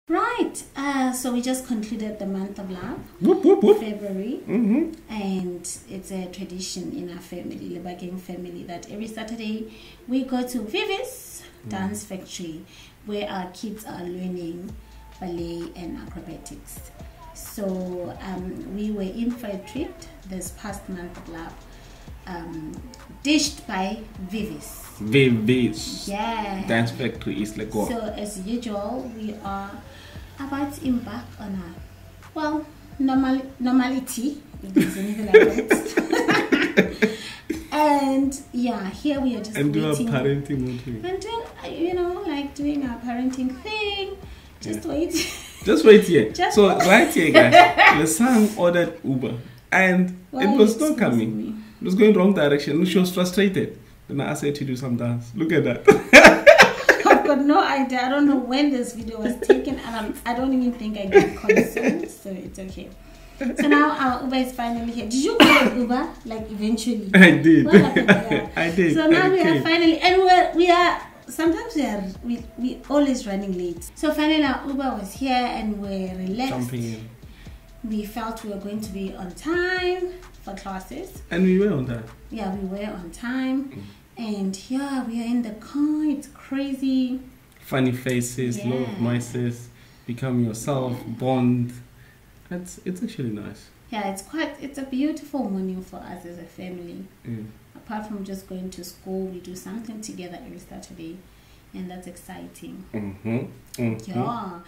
Right, so we just concluded the month of love, whoop, whoop, whoop. February, and it's a tradition in our family, the Bageng family, that every Saturday we go to Vivies Dance Factory, where our kids are learning ballet and acrobatics. So we were in for a treat this past month of love, dished by Vivies. Vivies Dance Factory is like what? So as usual, we are about to embark on a, well, normality, if there's anything like that. And yeah, here we are just and waiting. do our parenting routine. And doing, you know, like doing our parenting thing. Just wait. Just wait here. So right here, guys, the son ordered Uber, and it was not coming. It was going wrong direction. She was frustrated. Then I asked her to do some dance. Look at that. I've got no idea. I don't know when this video was taken, and I don't even think I get consent, so it's okay. So now our Uber is finally here. Did you call Uber? Like eventually? I did. What happened? Yeah. I did. So now we are finally, and we are. Sometimes we always running late. So finally our Uber was here, and we're relaxed. Jumping in. We felt we were going to be on time for classes. And we were on time. Yeah, we were on time. And yeah, we are in the car. It's crazy. Funny faces, low noises, become yourself, bond. It's actually nice. Yeah, it's a beautiful morning for us as a family. Apart from just going to school, we do something together every Saturday, and that's exciting. Yeah.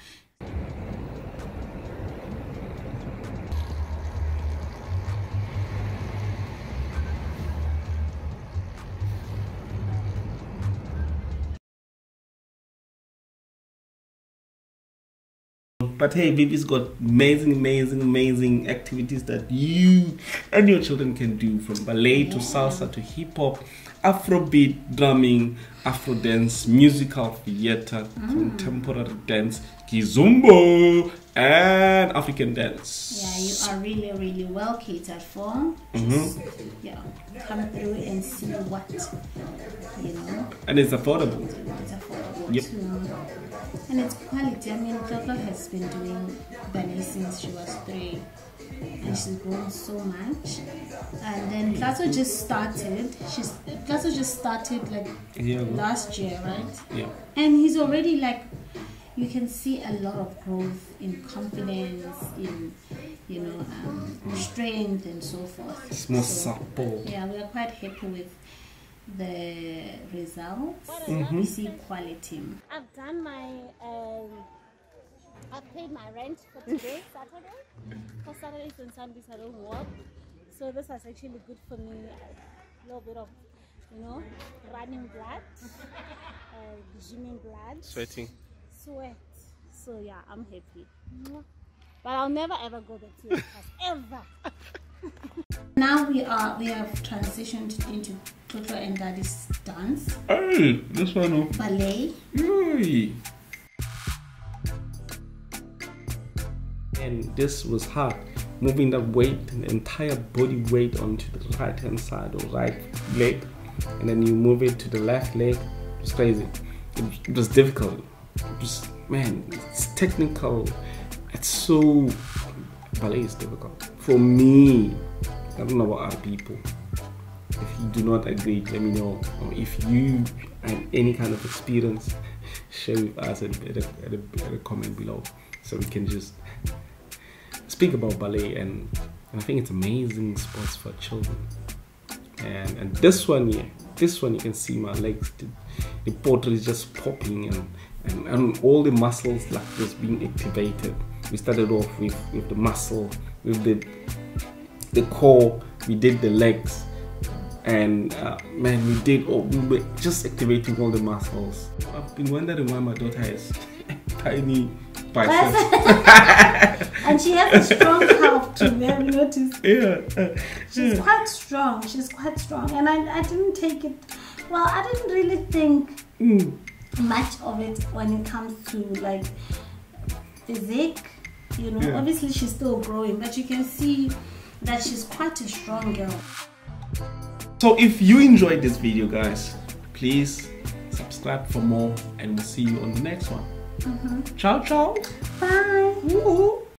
But hey, Vivi's got amazing activities that you and your children can do, from ballet to salsa to hip hop, Afrobeat, drumming, Afro dance, musical theater, contemporary dance, kizombo, and African dance. Yeah, you are really well catered for. Just, come through and see what, you know. And it's affordable. It's affordable too. And it's quality. I mean, Coco has been doing ballet since she was 3, and she's grown so much. And then Plato just started. Plato just started like last year, right? Yeah. And he's already like, you can see a lot of growth in confidence, in strength and so forth. It's more supple. Yeah, we are quite happy with the results. We see quality. I've done my I've paid my rent for today, Saturday. For Saturdays and Sundays I don't work, so this was actually good for me. A little bit of, running blood, gymming blood, Sweat. So yeah, I'm happy. But I'll never ever go back to your class ever. Now we have transitioned into Toto and Daddy's dance. Hey, this one. Ballet. Yay. And this was hard. Moving the weight, the entire body weight onto the right hand side or right leg, and then you move it to the left leg. It was crazy. It was difficult. It was, man, it's technical. It's so, ballet is difficult. For me, I don't know about other people. If you do not agree, let me know. Or if you have any kind of experience, share with us at a comment below, so we can just speak about ballet. And I think it's amazing sports for children. And this one here, you can see my legs, the portal is just popping, and all the muscles like this being activated. We started off with the muscle, with the core, we did the legs, and man, we were just activating all the muscles. I've been wondering why my daughter has tiny biceps. And she has a strong calf too, have you noticed? Yeah. She's quite strong, and I didn't take it, well, I didn't really think much of it when it comes to like physique, Obviously she's still growing, but you can see that she's quite a strong girl. So if you enjoyed this video, guys, please subscribe for more, and we'll see you on the next one. Ciao, ciao. Bye. Woo-hoo.